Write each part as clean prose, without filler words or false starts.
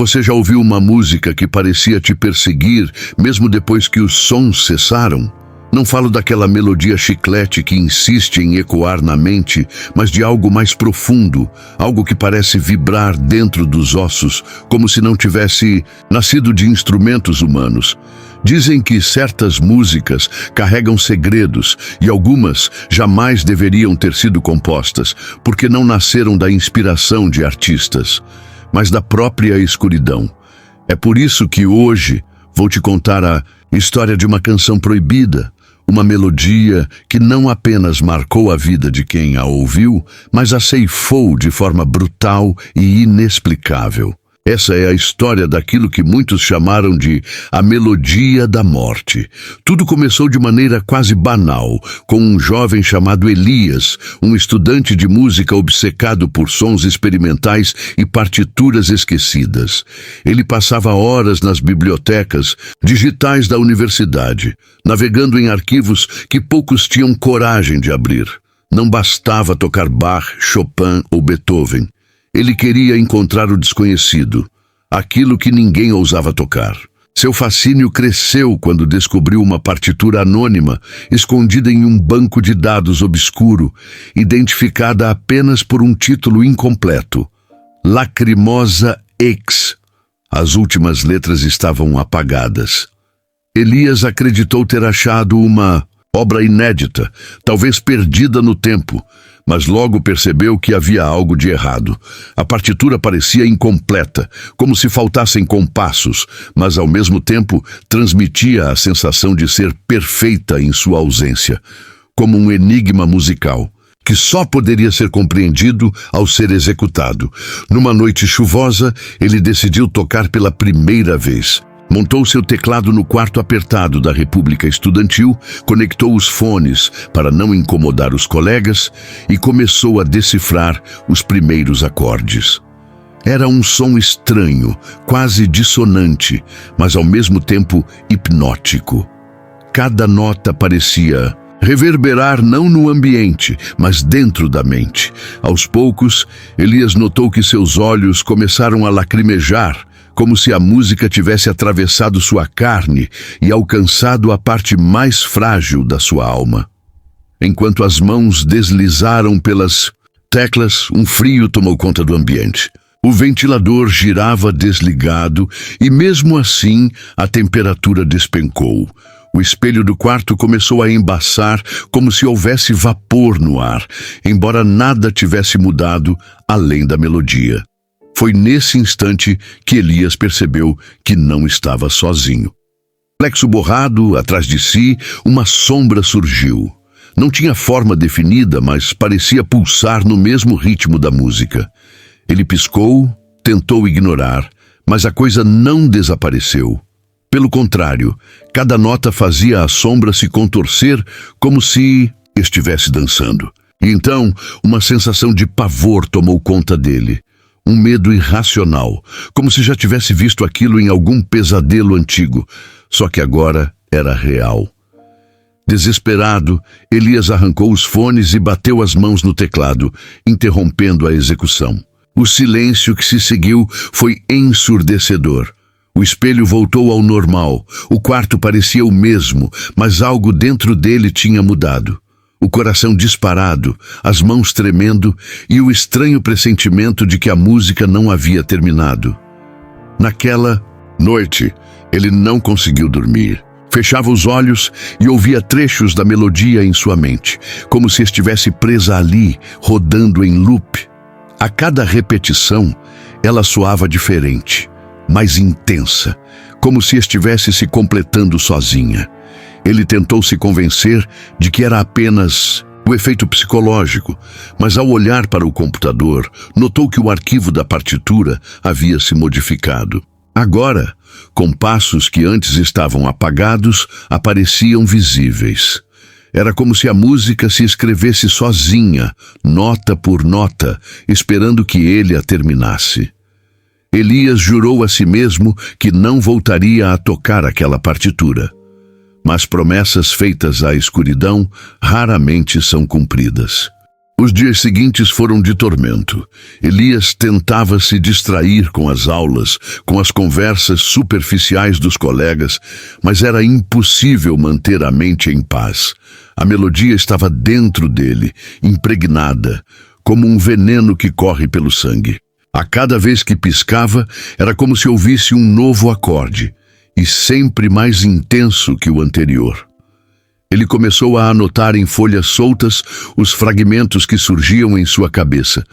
Você já ouviu uma música que parecia te perseguir, mesmo depois que os sons cessaram? Não falo daquela melodia chiclete que insiste em ecoar na mente, mas de algo mais profundo, algo que parece vibrar dentro dos ossos, como se não tivesse nascido de instrumentos humanos. Dizem que certas músicas carregam segredos e algumas jamais deveriam ter sido compostas, porque não nasceram da inspiração de artistas, mas da própria escuridão. É por isso que hoje vou te contar a história de uma canção proibida, uma melodia que não apenas marcou a vida de quem a ouviu, mas a ceifou de forma brutal e inexplicável. Essa é a história daquilo que muitos chamaram de a melodia da morte. Tudo começou de maneira quase banal, com um jovem chamado Elias, um estudante de música obcecado por sons experimentais e partituras esquecidas. Ele passava horas nas bibliotecas digitais da universidade, navegando em arquivos que poucos tinham coragem de abrir. Não bastava tocar Bach, Chopin ou Beethoven. Ele queria encontrar o desconhecido, aquilo que ninguém ousava tocar. Seu fascínio cresceu quando descobriu uma partitura anônima, escondida em um banco de dados obscuro, identificada apenas por um título incompleto: Lacrimosa X. As últimas letras estavam apagadas. Elias acreditou ter achado uma obra inédita, talvez perdida no tempo, mas logo percebeu que havia algo de errado. A partitura parecia incompleta, como se faltassem compassos, mas ao mesmo tempo transmitia a sensação de ser perfeita em sua ausência, como um enigma musical, que só poderia ser compreendido ao ser executado. Numa noite chuvosa, ele decidiu tocar pela primeira vez. Montou seu teclado no quarto apertado da República Estudantil, conectou os fones para não incomodar os colegas e começou a decifrar os primeiros acordes. Era um som estranho, quase dissonante, mas ao mesmo tempo hipnótico. Cada nota parecia reverberar não no ambiente, mas dentro da mente. Aos poucos, Elias notou que seus olhos começaram a lacrimejar, como se a música tivesse atravessado sua carne e alcançado a parte mais frágil da sua alma. Enquanto as mãos deslizaram pelas teclas, um frio tomou conta do ambiente. O ventilador girava desligado e, mesmo assim, a temperatura despencou. O espelho do quarto começou a embaçar, como se houvesse vapor no ar, embora nada tivesse mudado além da melodia. Foi nesse instante que Elias percebeu que não estava sozinho. Reflexo borrado, atrás de si, uma sombra surgiu. Não tinha forma definida, mas parecia pulsar no mesmo ritmo da música. Ele piscou, tentou ignorar, mas a coisa não desapareceu. Pelo contrário, cada nota fazia a sombra se contorcer como se estivesse dançando. E então, uma sensação de pavor tomou conta dele. Um medo irracional, como se já tivesse visto aquilo em algum pesadelo antigo, só que agora era real. Desesperado, Elias arrancou os fones e bateu as mãos no teclado, interrompendo a execução. O silêncio que se seguiu foi ensurdecedor. O espelho voltou ao normal. O quarto parecia o mesmo, mas algo dentro dele tinha mudado. O coração disparado, as mãos tremendo e o estranho pressentimento de que a música não havia terminado. Naquela noite, ele não conseguiu dormir. Fechava os olhos e ouvia trechos da melodia em sua mente, como se estivesse presa ali, rodando em loop. A cada repetição, ela soava diferente, mais intensa, como se estivesse se completando sozinha. Ele tentou se convencer de que era apenas o efeito psicológico, mas ao olhar para o computador, notou que o arquivo da partitura havia se modificado. Agora, compassos que antes estavam apagados apareciam visíveis. Era como se a música se escrevesse sozinha, nota por nota, esperando que ele a terminasse. Elias jurou a si mesmo que não voltaria a tocar aquela partitura. Mas promessas feitas à escuridão raramente são cumpridas. Os dias seguintes foram de tormento. Elias tentava se distrair com as aulas, com as conversas superficiais dos colegas, mas era impossível manter a mente em paz. A melodia estava dentro dele, impregnada, como um veneno que corre pelo sangue. A cada vez que piscava, era como se ouvisse um novo acorde, e sempre mais intenso que o anterior. Ele começou a anotar em folhas soltas os fragmentos que surgiam em sua cabeça,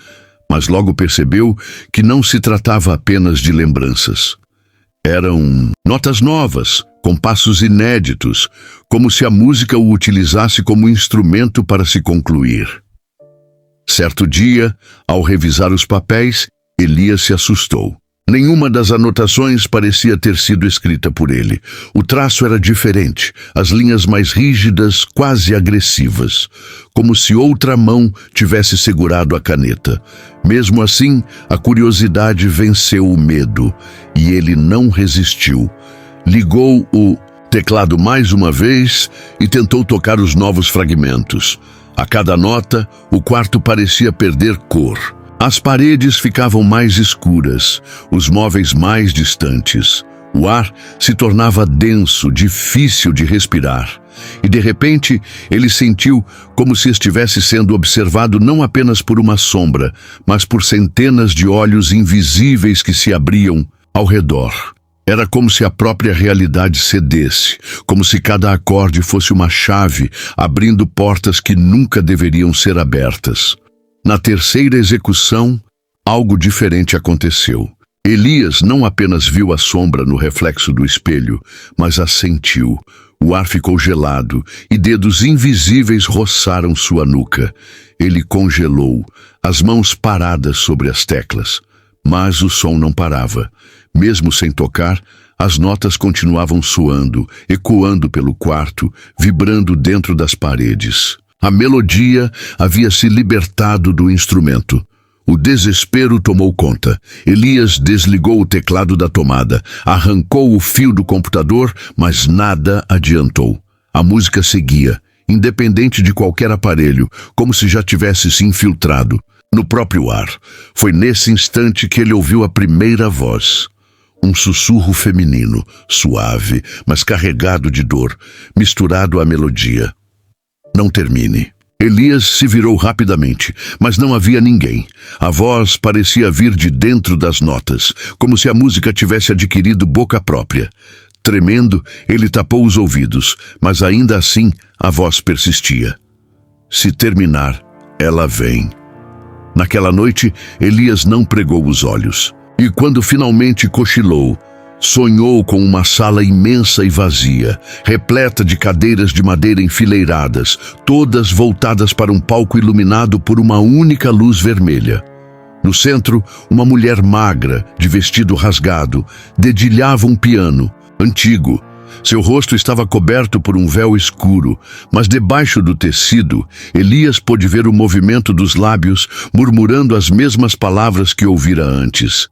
mas logo percebeu que não se tratava apenas de lembranças. Eram notas novas, compassos inéditos, como se a música o utilizasse como instrumento para se concluir. Certo dia, ao revisar os papéis, Elias se assustou. Nenhuma das anotações parecia ter sido escrita por ele. O traço era diferente, as linhas mais rígidas, quase agressivas, como se outra mão tivesse segurado a caneta. Mesmo assim, a curiosidade venceu o medo, e ele não resistiu. Ligou o teclado mais uma vez e tentou tocar os novos fragmentos. A cada nota, o quarto parecia perder cor. As paredes ficavam mais escuras, os móveis mais distantes. O ar se tornava denso, difícil de respirar. E de repente, ele sentiu como se estivesse sendo observado não apenas por uma sombra, mas por centenas de olhos invisíveis que se abriam ao redor. Era como se a própria realidade cedesse, como se cada acorde fosse uma chave, abrindo portas que nunca deveriam ser abertas. Na terceira execução, algo diferente aconteceu. Elias não apenas viu a sombra no reflexo do espelho, mas a sentiu. O ar ficou gelado e dedos invisíveis roçaram sua nuca. Ele congelou, as mãos paradas sobre as teclas. Mas o som não parava. Mesmo sem tocar, as notas continuavam soando, ecoando pelo quarto, vibrando dentro das paredes. A melodia havia se libertado do instrumento. O desespero tomou conta. Elias desligou o teclado da tomada, arrancou o fio do computador, mas nada adiantou. A música seguia, independente de qualquer aparelho, como se já tivesse se infiltrado no próprio ar. Foi nesse instante que ele ouviu a primeira voz. Um sussurro feminino, suave, mas carregado de dor, misturado à melodia. Não termine. Elias se virou rapidamente, mas não havia ninguém. A voz parecia vir de dentro das notas, como se a música tivesse adquirido boca própria. Tremendo, ele tapou os ouvidos, mas ainda assim a voz persistia. Se terminar, ela vem. Naquela noite, Elias não pregou os olhos. E quando finalmente cochilou, sonhou com uma sala imensa e vazia, repleta de cadeiras de madeira enfileiradas, todas voltadas para um palco iluminado por uma única luz vermelha. No centro, uma mulher magra, de vestido rasgado, dedilhava um piano, antigo. Seu rosto estava coberto por um véu escuro, mas debaixo do tecido, Elias pôde ver o movimento dos lábios, murmurando as mesmas palavras que ouvira antes.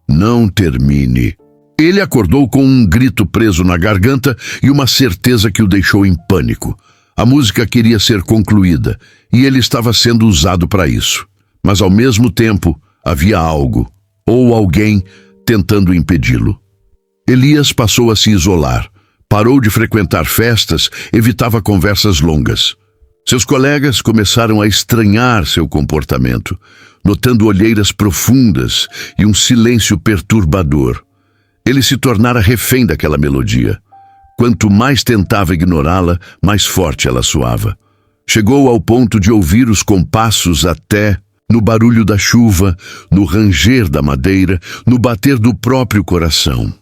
Não termine. Ele acordou com um grito preso na garganta e uma certeza que o deixou em pânico. A música queria ser concluída, e ele estava sendo usado para isso. Mas ao mesmo tempo, havia algo, ou alguém, tentando impedi-lo. Elias passou a se isolar. Parou de frequentar festas, evitava conversas longas. Seus colegas começaram a estranhar seu comportamento, notando olheiras profundas e um silêncio perturbador. Ele se tornara refém daquela melodia. Quanto mais tentava ignorá-la, mais forte ela soava. Chegou ao ponto de ouvir os compassos até no barulho da chuva, no ranger da madeira, no bater do próprio coração.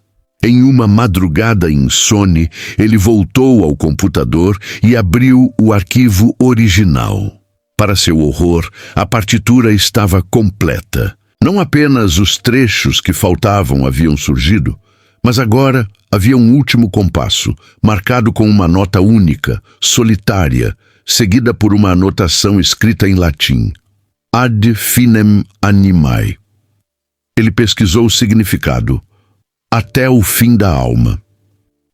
Em uma madrugada insone, ele voltou ao computador e abriu o arquivo original. Para seu horror, a partitura estava completa. Não apenas os trechos que faltavam haviam surgido, mas agora havia um último compasso, marcado com uma nota única, solitária, seguida por uma anotação escrita em latim. Ad finem animae. Ele pesquisou o significado. Até o fim da alma.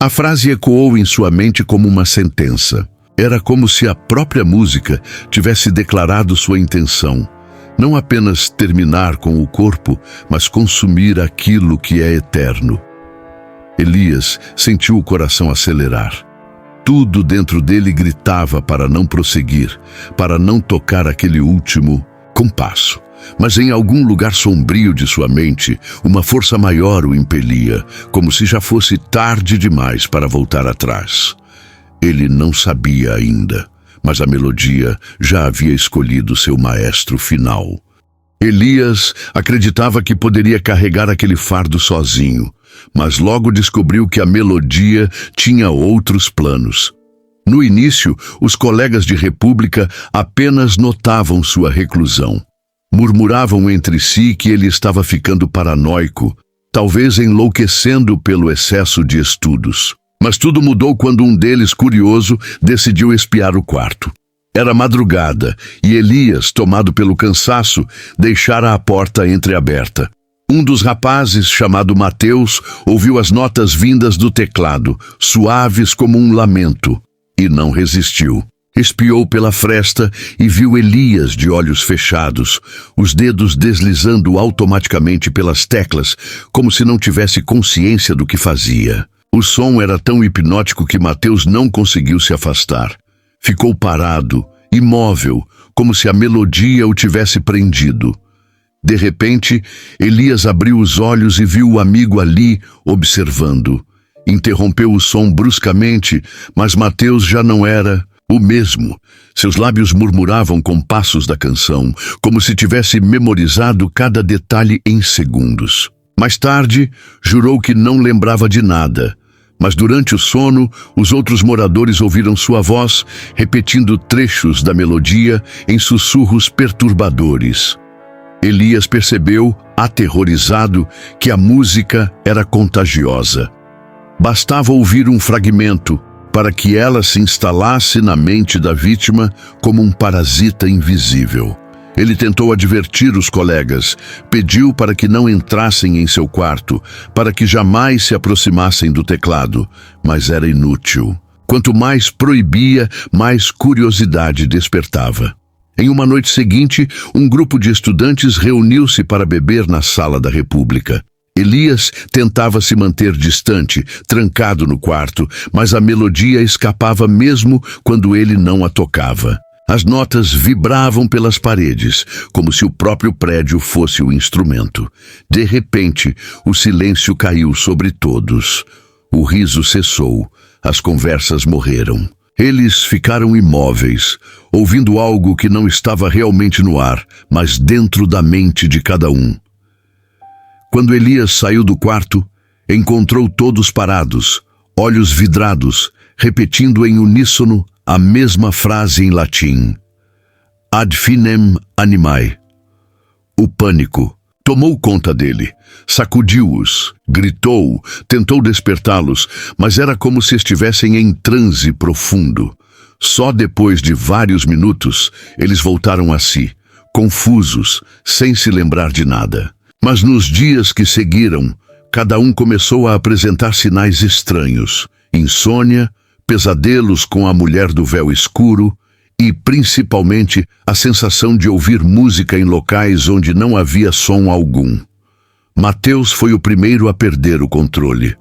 A frase ecoou em sua mente como uma sentença. Era como se a própria música tivesse declarado sua intenção. Não apenas terminar com o corpo, mas consumir aquilo que é eterno. Elias sentiu o coração acelerar. Tudo dentro dele gritava para não prosseguir, para não tocar aquele último compasso. Mas em algum lugar sombrio de sua mente, uma força maior o impelia, como se já fosse tarde demais para voltar atrás. Ele não sabia ainda, mas a melodia já havia escolhido seu maestro final. Elias acreditava que poderia carregar aquele fardo sozinho, mas logo descobriu que a melodia tinha outros planos. No início, os colegas de República apenas notavam sua reclusão. Murmuravam entre si que ele estava ficando paranoico, talvez enlouquecendo pelo excesso de estudos. Mas tudo mudou quando um deles, curioso, decidiu espiar o quarto. Era madrugada e Elias, tomado pelo cansaço, deixara a porta entreaberta. Um dos rapazes, chamado Mateus, ouviu as notas vindas do teclado, suaves como um lamento, e não resistiu. Espiou pela fresta e viu Elias de olhos fechados, os dedos deslizando automaticamente pelas teclas, como se não tivesse consciência do que fazia. O som era tão hipnótico que Mateus não conseguiu se afastar. Ficou parado, imóvel, como se a melodia o tivesse prendido. De repente, Elias abriu os olhos e viu o amigo ali, observando. Interrompeu o som bruscamente, mas Mateus já não era o mesmo. Seus lábios murmuravam compassos da canção, como se tivesse memorizado cada detalhe em segundos. Mais tarde, jurou que não lembrava de nada. Mas durante o sono, os outros moradores ouviram sua voz, repetindo trechos da melodia em sussurros perturbadores. Elias percebeu, aterrorizado, que a música era contagiosa. Bastava ouvir um fragmento para que ela se instalasse na mente da vítima como um parasita invisível. Ele tentou advertir os colegas, pediu para que não entrassem em seu quarto, para que jamais se aproximassem do teclado, mas era inútil. Quanto mais proibia, mais curiosidade despertava. Em uma noite seguinte, um grupo de estudantes reuniu-se para beber na sala da República. Elias tentava se manter distante, trancado no quarto, mas a melodia escapava mesmo quando ele não a tocava. As notas vibravam pelas paredes, como se o próprio prédio fosse o instrumento. De repente, o silêncio caiu sobre todos. O riso cessou, as conversas morreram. Eles ficaram imóveis, ouvindo algo que não estava realmente no ar, mas dentro da mente de cada um. Quando Elias saiu do quarto, encontrou todos parados, olhos vidrados, repetindo em uníssono a mesma frase em latim: Ad finem animae. O pânico tomou conta dele, sacudiu-os, gritou, tentou despertá-los, mas era como se estivessem em transe profundo. Só depois de vários minutos, eles voltaram a si, confusos, sem se lembrar de nada. Mas nos dias que seguiram, cada um começou a apresentar sinais estranhos: insônia, pesadelos com a mulher do véu escuro e, principalmente, a sensação de ouvir música em locais onde não havia som algum. Mateus foi o primeiro a perder o controle.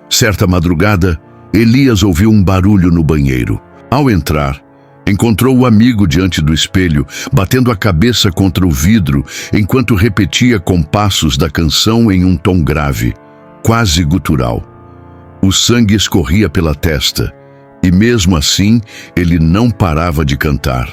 Certa madrugada, Elias ouviu um barulho no banheiro. Ao entrar, encontrou o amigo diante do espelho, batendo a cabeça contra o vidro, enquanto repetia compassos da canção em um tom grave, quase gutural. O sangue escorria pela testa, e mesmo assim, ele não parava de cantar.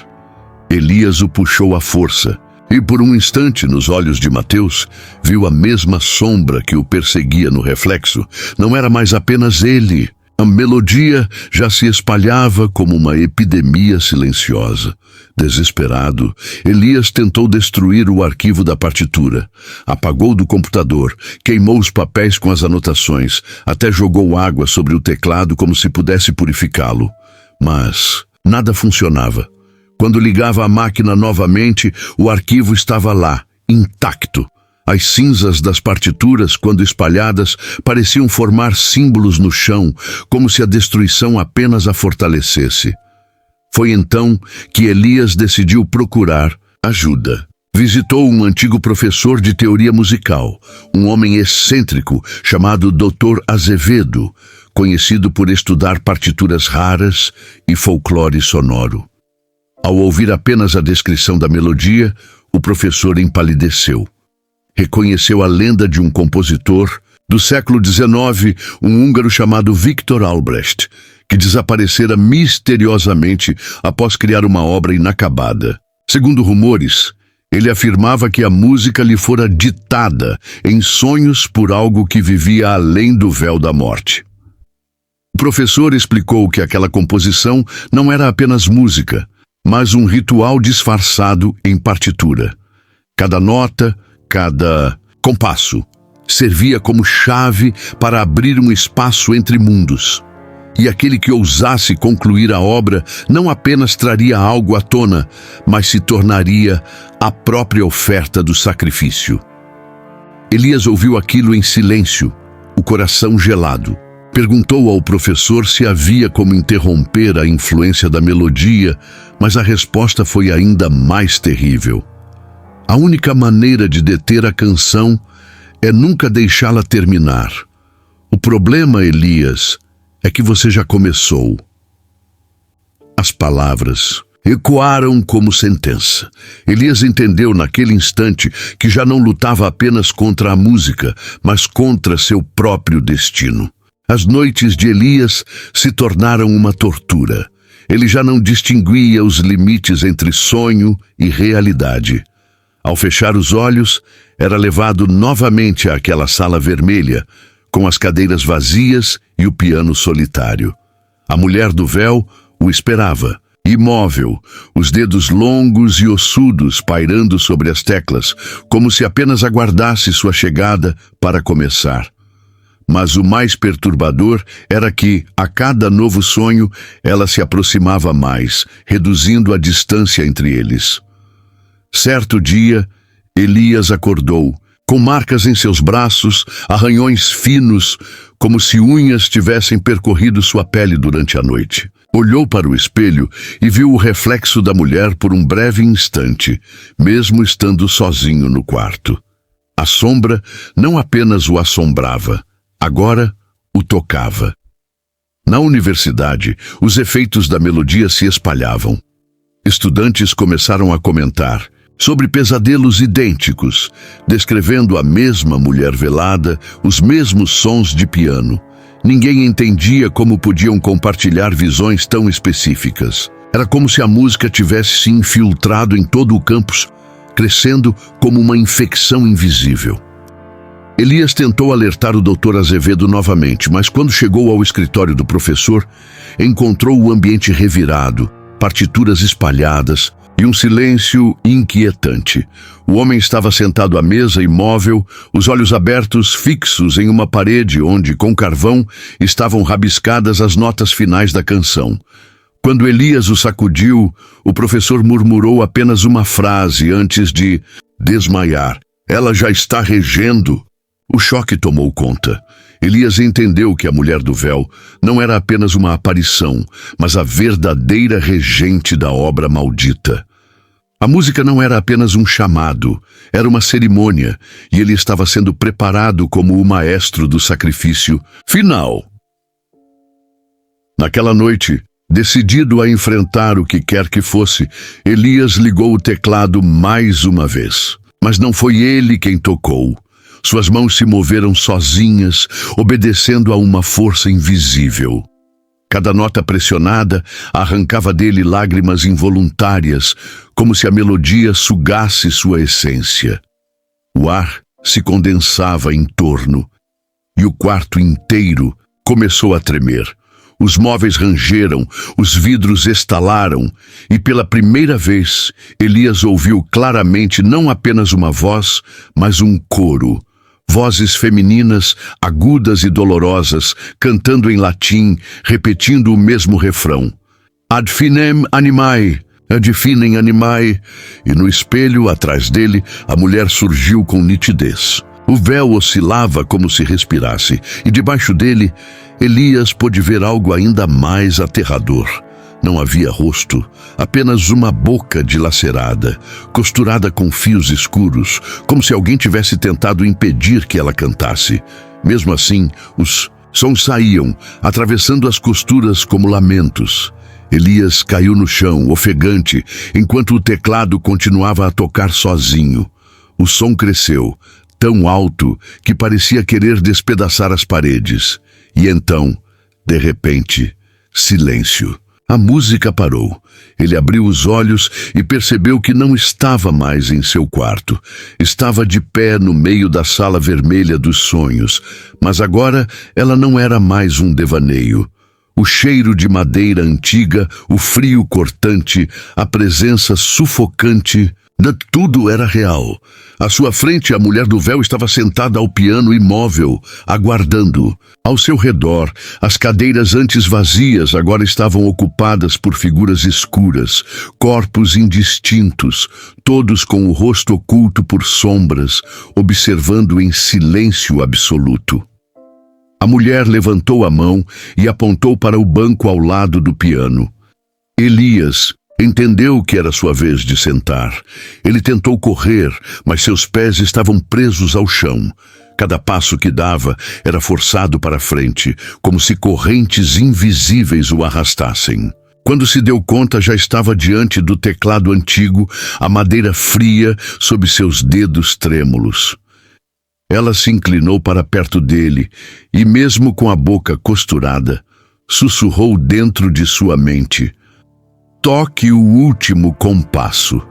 Elias o puxou à força, e por um instante, nos olhos de Mateus, viu a mesma sombra que o perseguia no reflexo. Não era mais apenas ele. A melodia já se espalhava como uma epidemia silenciosa. Desesperado, Elias tentou destruir o arquivo da partitura. Apagou do computador, queimou os papéis com as anotações, até jogou água sobre o teclado como se pudesse purificá-lo. Mas nada funcionava. Quando ligava a máquina novamente, o arquivo estava lá, intacto. As cinzas das partituras, quando espalhadas, pareciam formar símbolos no chão, como se a destruição apenas a fortalecesse. Foi então que Elias decidiu procurar ajuda. Visitou um antigo professor de teoria musical, um homem excêntrico chamado Dr. Azevedo, conhecido por estudar partituras raras e folclore sonoro. Ao ouvir apenas a descrição da melodia, o professor empalideceu. Reconheceu a lenda de um compositor do século XIX, um húngaro chamado Viktor Albrecht, que desaparecera misteriosamente após criar uma obra inacabada. Segundo rumores, ele afirmava que a música lhe fora ditada em sonhos por algo que vivia além do véu da morte. O professor explicou que aquela composição não era apenas música, mas um ritual disfarçado em partitura. Cada nota, cada compasso, servia como chave para abrir um espaço entre mundos. E aquele que ousasse concluir a obra não apenas traria algo à tona, mas se tornaria a própria oferta do sacrifício. Elias ouviu aquilo em silêncio, o coração gelado. Perguntou ao professor se havia como interromper a influência da melodia, mas a resposta foi ainda mais terrível. A única maneira de deter a canção é nunca deixá-la terminar. O problema, Elias, é que você já começou. As palavras ecoaram como sentença. Elias entendeu naquele instante que já não lutava apenas contra a música, mas contra seu próprio destino. As noites de Elias se tornaram uma tortura. Ele já não distinguia os limites entre sonho e realidade. Ao fechar os olhos, era levado novamente àquela sala vermelha, com as cadeiras vazias e o piano solitário. A mulher do véu o esperava, imóvel, os dedos longos e ossudos pairando sobre as teclas, como se apenas aguardasse sua chegada para começar. Mas o mais perturbador era que, a cada novo sonho, ela se aproximava mais, reduzindo a distância entre eles. Certo dia, Elias acordou, com marcas em seus braços, arranhões finos, como se unhas tivessem percorrido sua pele durante a noite. Olhou para o espelho e viu o reflexo da mulher por um breve instante, mesmo estando sozinho no quarto. A sombra não apenas o assombrava, agora o tocava. Na universidade, os efeitos da melodia se espalhavam. Estudantes começaram a comentar sobre pesadelos idênticos, descrevendo a mesma mulher velada, os mesmos sons de piano. Ninguém entendia como podiam compartilhar visões tão específicas. Era como se a música tivesse se infiltrado em todo o campus, crescendo como uma infecção invisível. Elias tentou alertar o Dr. Azevedo novamente, mas quando chegou ao escritório do professor, encontrou o ambiente revirado, partituras espalhadas e um silêncio inquietante. O homem estava sentado à mesa, imóvel, os olhos abertos, fixos em uma parede onde, com carvão, estavam rabiscadas as notas finais da canção. Quando Elias o sacudiu, o professor murmurou apenas uma frase antes de desmaiar. "Ela já está regendo." O choque tomou conta. Elias entendeu que a mulher do véu não era apenas uma aparição, mas a verdadeira regente da obra maldita. A música não era apenas um chamado, era uma cerimônia, e ele estava sendo preparado como o maestro do sacrifício final. Naquela noite, decidido a enfrentar o que quer que fosse, Elias ligou o teclado mais uma vez. Mas não foi ele quem tocou. Suas mãos se moveram sozinhas, obedecendo a uma força invisível. Cada nota pressionada arrancava dele lágrimas involuntárias, como se a melodia sugasse sua essência. O ar se condensava em torno, e o quarto inteiro começou a tremer. Os móveis rangeram, os vidros estalaram, e pela primeira vez, Elias ouviu claramente não apenas uma voz, mas um coro. Vozes femininas, agudas e dolorosas, cantando em latim, repetindo o mesmo refrão. Ad finem animae, ad finem animae. E no espelho, atrás dele, a mulher surgiu com nitidez. O véu oscilava como se respirasse, e debaixo dele, Elias pôde ver algo ainda mais aterrador. Não havia rosto, apenas uma boca dilacerada, costurada com fios escuros, como se alguém tivesse tentado impedir que ela cantasse. Mesmo assim, os sons saíam, atravessando as costuras como lamentos. Elias caiu no chão, ofegante, enquanto o teclado continuava a tocar sozinho. O som cresceu, tão alto que parecia querer despedaçar as paredes. E então, de repente, silêncio. A música parou. Ele abriu os olhos e percebeu que não estava mais em seu quarto. Estava de pé no meio da sala vermelha dos sonhos, mas agora ela não era mais um devaneio. O cheiro de madeira antiga, o frio cortante, a presença sufocante, tudo era real. À sua frente, a mulher do véu estava sentada ao piano imóvel, aguardando. Ao seu redor, as cadeiras antes vazias agora estavam ocupadas por figuras escuras, corpos indistintos, todos com o rosto oculto por sombras, observando em silêncio absoluto. A mulher levantou a mão e apontou para o banco ao lado do piano. Elias entendeu que era sua vez de sentar. Ele tentou correr, mas seus pés estavam presos ao chão. Cada passo que dava era forçado para frente, como se correntes invisíveis o arrastassem. Quando se deu conta, já estava diante do teclado antigo, a madeira fria sob seus dedos trêmulos. Ela se inclinou para perto dele e, mesmo com a boca costurada, sussurrou dentro de sua mente: "Toque o último compasso."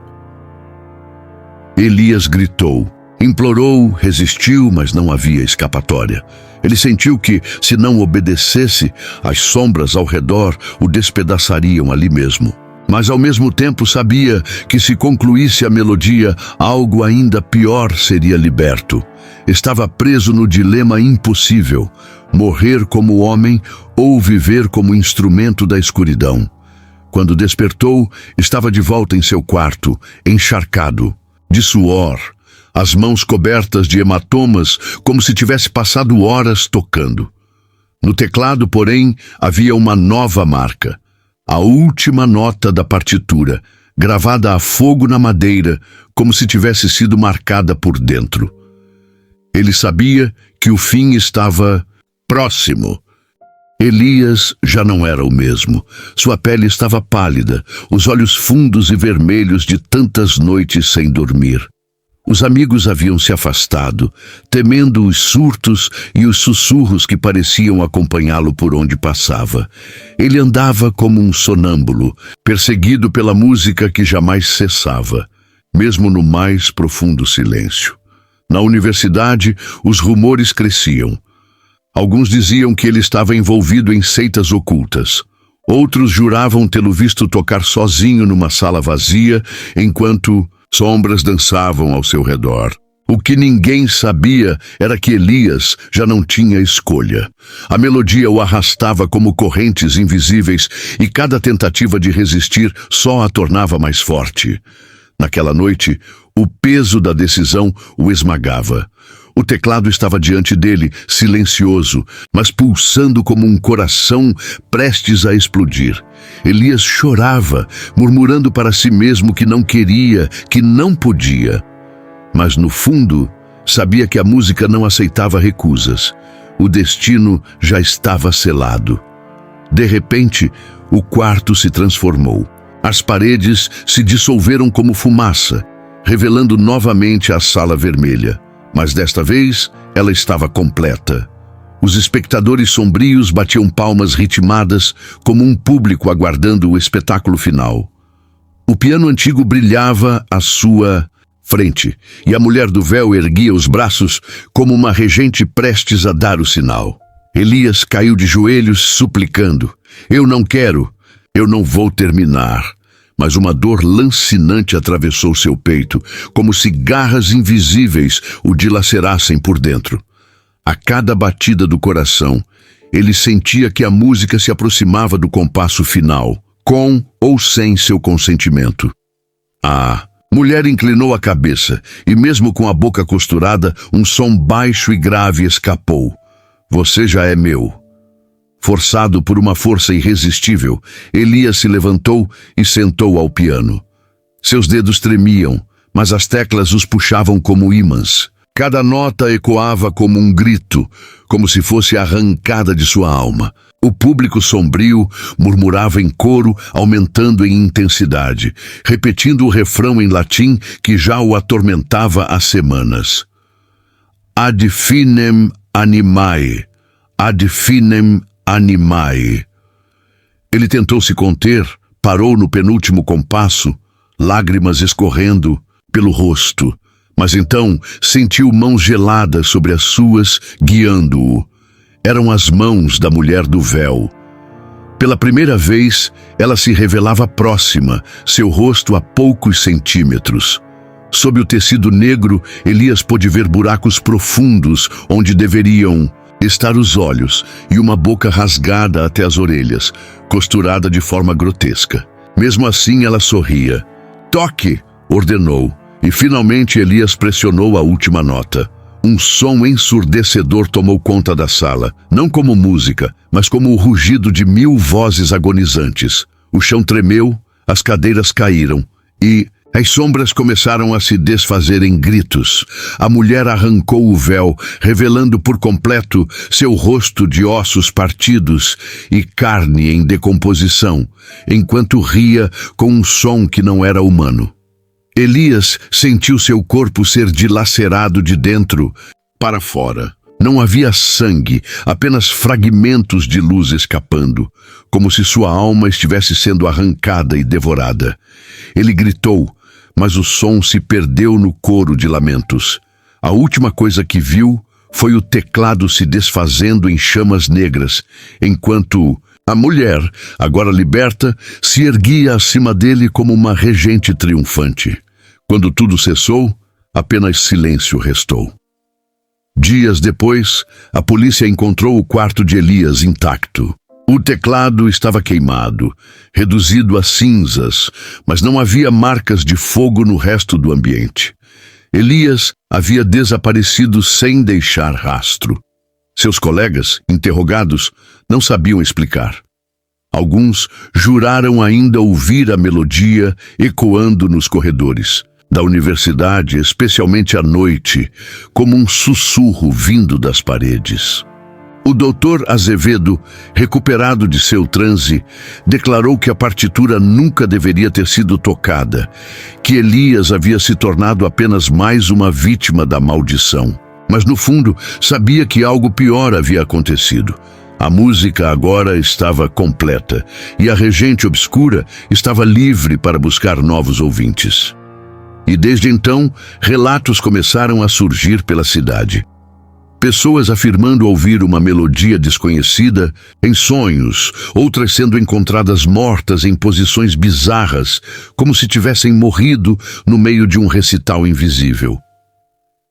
Elias gritou, implorou, resistiu, mas não havia escapatória. Ele sentiu que, se não obedecesse, as sombras ao redor o despedaçariam ali mesmo. Mas ao mesmo tempo sabia que, se concluísse a melodia, algo ainda pior seria liberto. Estava preso no dilema impossível: morrer como homem ou viver como instrumento da escuridão. Quando despertou, estava de volta em seu quarto, encharcado, de suor, as mãos cobertas de hematomas, como se tivesse passado horas tocando. No teclado, porém, havia uma nova marca. A última nota da partitura, gravada a fogo na madeira, como se tivesse sido marcada por dentro. Ele sabia que o fim estava próximo. Elias já não era o mesmo. Sua pele estava pálida, os olhos fundos e vermelhos de tantas noites sem dormir. Os amigos haviam se afastado, temendo os surtos e os sussurros que pareciam acompanhá-lo por onde passava. Ele andava como um sonâmbulo, perseguido pela música que jamais cessava, mesmo no mais profundo silêncio. Na universidade, os rumores cresciam. Alguns diziam que ele estava envolvido em seitas ocultas. Outros juravam tê-lo visto tocar sozinho numa sala vazia, enquanto sombras dançavam ao seu redor. O que ninguém sabia era que Elias já não tinha escolha. A melodia o arrastava como correntes invisíveis e cada tentativa de resistir só a tornava mais forte. Naquela noite, o peso da decisão o esmagava. O teclado estava diante dele, silencioso, mas pulsando como um coração prestes a explodir. Elias chorava, murmurando para si mesmo que não queria, que não podia. Mas no fundo, sabia que a música não aceitava recusas. O destino já estava selado. De repente, o quarto se transformou. As paredes se dissolveram como fumaça, revelando novamente a sala vermelha. Mas desta vez, ela estava completa. Os espectadores sombrios batiam palmas ritmadas, como um público aguardando o espetáculo final. O piano antigo brilhava à sua frente, e a mulher do véu erguia os braços como uma regente prestes a dar o sinal. Elias caiu de joelhos, suplicando: "Eu não quero, eu não vou terminar." Mas uma dor lancinante atravessou seu peito, como se garras invisíveis o dilacerassem por dentro. A cada batida do coração, ele sentia que a música se aproximava do compasso final, com ou sem seu consentimento. A mulher inclinou a cabeça, e mesmo com a boca costurada, um som baixo e grave escapou: "Você já é meu." Forçado por uma força irresistível, Elias se levantou e sentou ao piano. Seus dedos tremiam, mas as teclas os puxavam como ímãs. Cada nota ecoava como um grito, como se fosse arrancada de sua alma. O público sombrio murmurava em coro, aumentando em intensidade, repetindo o refrão em latim que já o atormentava há semanas. Ad finem animae, ad finem animae. Ele tentou se conter, parou no penúltimo compasso, lágrimas escorrendo pelo rosto. Mas então sentiu mãos geladas sobre as suas, guiando-o. Eram as mãos da mulher do véu. Pela primeira vez, ela se revelava próxima, seu rosto a poucos centímetros. Sob o tecido negro, Elias pôde ver buracos profundos onde deveriam estar os olhos e uma boca rasgada até as orelhas, costurada de forma grotesca. Mesmo assim, ela sorria. "Toque!" ordenou. E finalmente Elias pressionou a última nota. Um som ensurdecedor tomou conta da sala, não como música, mas como o rugido de 1000 vozes agonizantes. O chão tremeu, as cadeiras caíram e as sombras começaram a se desfazer em gritos. A mulher arrancou o véu, revelando por completo seu rosto de ossos partidos e carne em decomposição, enquanto ria com um som que não era humano. Elias sentiu seu corpo ser dilacerado de dentro para fora. Não havia sangue, apenas fragmentos de luz escapando, como se sua alma estivesse sendo arrancada e devorada. Ele gritou, mas o som se perdeu no coro de lamentos. A última coisa que viu foi o teclado se desfazendo em chamas negras, enquanto a mulher, agora liberta, se erguia acima dele como uma regente triunfante. Quando tudo cessou, apenas silêncio restou. Dias depois, a polícia encontrou o quarto de Elias intacto. O teclado estava queimado, reduzido a cinzas, mas não havia marcas de fogo no resto do ambiente. Elias havia desaparecido sem deixar rastro. Seus colegas, interrogados, não sabiam explicar. Alguns juraram ainda ouvir a melodia ecoando nos corredores da universidade, especialmente à noite, como um sussurro vindo das paredes. O doutor Azevedo, recuperado de seu transe, declarou que a partitura nunca deveria ter sido tocada, que Elias havia se tornado apenas mais uma vítima da maldição. Mas no fundo, sabia que algo pior havia acontecido. A música agora estava completa, e a regente obscura estava livre para buscar novos ouvintes. E desde então, relatos começaram a surgir pela cidade. Pessoas afirmando ouvir uma melodia desconhecida em sonhos, outras sendo encontradas mortas em posições bizarras, como se tivessem morrido no meio de um recital invisível.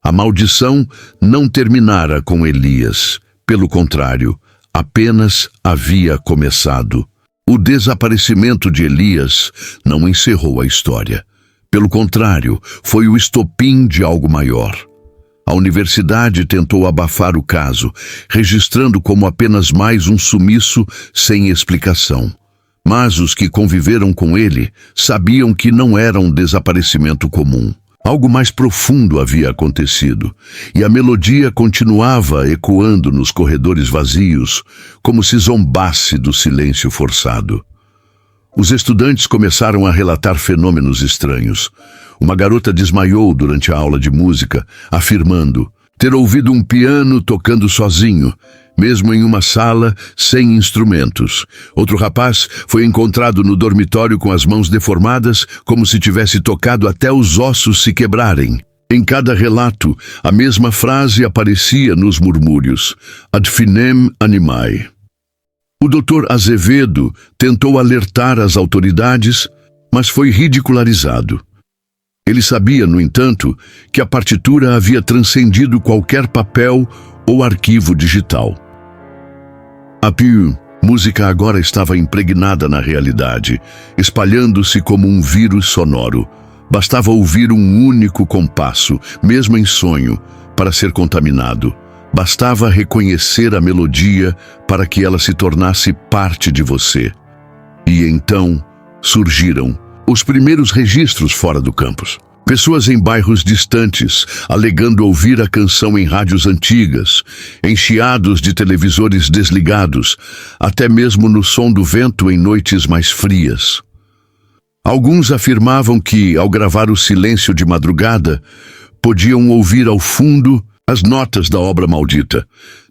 A maldição não terminara com Elias. Pelo contrário, apenas havia começado. O desaparecimento de Elias não encerrou a história. Pelo contrário, foi o estopim de algo maior. A universidade tentou abafar o caso, registrando como apenas mais um sumiço sem explicação. Mas os que conviveram com ele sabiam que não era um desaparecimento comum. Algo mais profundo havia acontecido, e a melodia continuava ecoando nos corredores vazios, como se zombasse do silêncio forçado. Os estudantes começaram a relatar fenômenos estranhos. Uma garota desmaiou durante a aula de música, afirmando ter ouvido um piano tocando sozinho, mesmo em uma sala sem instrumentos. Outro rapaz foi encontrado no dormitório com as mãos deformadas, como se tivesse tocado até os ossos se quebrarem. Em cada relato, a mesma frase aparecia nos murmúrios: ad finem animae. O Dr. Azevedo tentou alertar as autoridades, mas foi ridicularizado. Ele sabia, no entanto, que a partitura havia transcendido qualquer papel ou arquivo digital. A música agora estava impregnada na realidade, espalhando-se como um vírus sonoro. Bastava ouvir um único compasso, mesmo em sonho, para ser contaminado. Bastava reconhecer a melodia para que ela se tornasse parte de você. E então surgiram os primeiros registros fora do campus. Pessoas em bairros distantes, alegando ouvir a canção em rádios antigas, em chiados de televisores desligados, até mesmo no som do vento em noites mais frias. Alguns afirmavam que, ao gravar o silêncio de madrugada, podiam ouvir ao fundo as notas da obra maldita.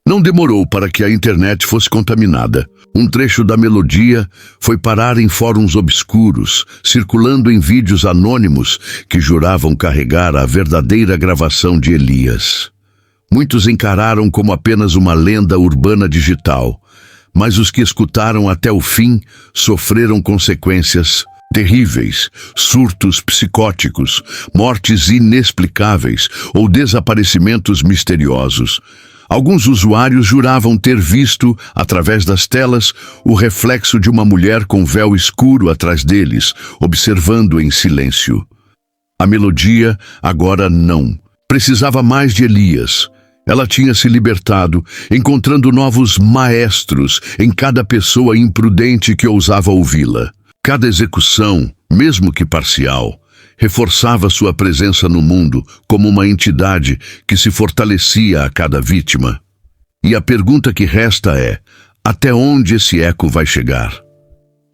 Não demorou para que a internet fosse contaminada. Um trecho da melodia foi parar em fóruns obscuros, circulando em vídeos anônimos que juravam carregar a verdadeira gravação de Elias. Muitos encararam como apenas uma lenda urbana digital, mas os que escutaram até o fim sofreram consequências terríveis, surtos psicóticos, mortes inexplicáveis ou desaparecimentos misteriosos. Alguns usuários juravam ter visto, através das telas, o reflexo de uma mulher com véu escuro atrás deles, observando em silêncio. A melodia agora não precisava mais de Elias. Ela tinha se libertado, encontrando novos maestros em cada pessoa imprudente que ousava ouvi-la. Cada execução, mesmo que parcial, reforçava sua presença no mundo como uma entidade que se fortalecia a cada vítima. E a pergunta que resta é: até onde esse eco vai chegar?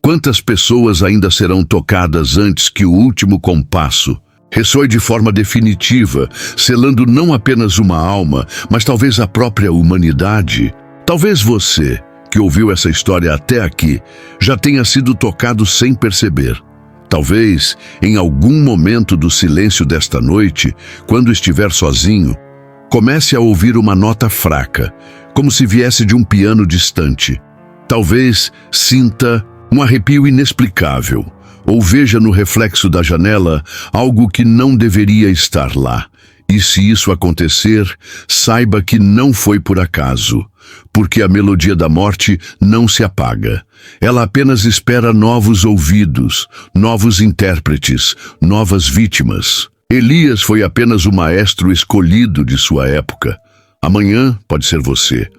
Quantas pessoas ainda serão tocadas antes que o último compasso ressoe de forma definitiva, selando não apenas uma alma, mas talvez a própria humanidade? Talvez você, que ouviu essa história até aqui, já tenha sido tocado sem perceber. Talvez, em algum momento do silêncio desta noite, quando estiver sozinho, comece a ouvir uma nota fraca, como se viesse de um piano distante. Talvez sinta um arrepio inexplicável, ou veja no reflexo da janela algo que não deveria estar lá. E se isso acontecer, saiba que não foi por acaso, porque a melodia da morte não se apaga. Ela apenas espera novos ouvidos, novos intérpretes, novas vítimas. Elias foi apenas o maestro escolhido de sua época. Amanhã pode ser você.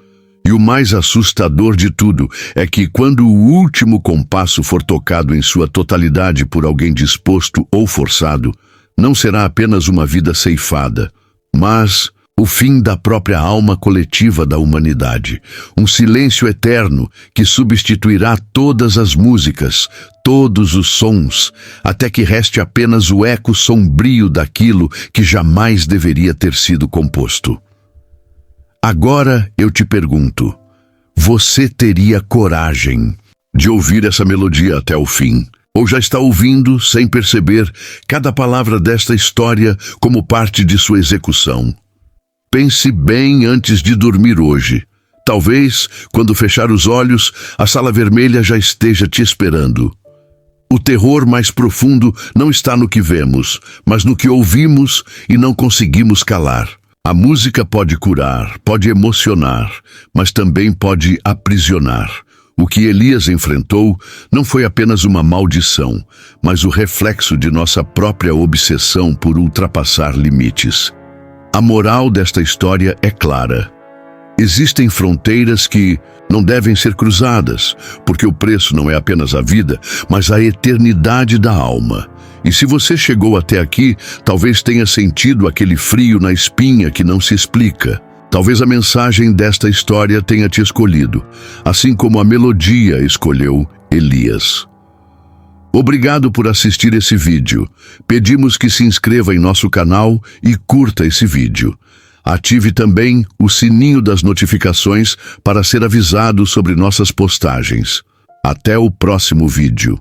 E o mais assustador de tudo é que quando o último compasso for tocado em sua totalidade por alguém disposto ou forçado, não será apenas uma vida ceifada, mas o fim da própria alma coletiva da humanidade. Um silêncio eterno que substituirá todas as músicas, todos os sons, até que reste apenas o eco sombrio daquilo que jamais deveria ter sido composto. Agora eu te pergunto, você teria coragem de ouvir essa melodia até o fim? Ou já está ouvindo, sem perceber, cada palavra desta história como parte de sua execução? Pense bem antes de dormir hoje. Talvez, quando fechar os olhos, a sala vermelha já esteja te esperando. O terror mais profundo não está no que vemos, mas no que ouvimos e não conseguimos calar. A música pode curar, pode emocionar, mas também pode aprisionar. O que Elias enfrentou não foi apenas uma maldição, mas o reflexo de nossa própria obsessão por ultrapassar limites. A moral desta história é clara. Existem fronteiras que não devem ser cruzadas, porque o preço não é apenas a vida, mas a eternidade da alma. E se você chegou até aqui, talvez tenha sentido aquele frio na espinha que não se explica. Talvez a mensagem desta história tenha te escolhido, assim como a melodia escolheu Elias. Obrigado por assistir esse vídeo. Pedimos que se inscreva em nosso canal e curta esse vídeo. Ative também o sininho das notificações para ser avisado sobre nossas postagens. Até o próximo vídeo.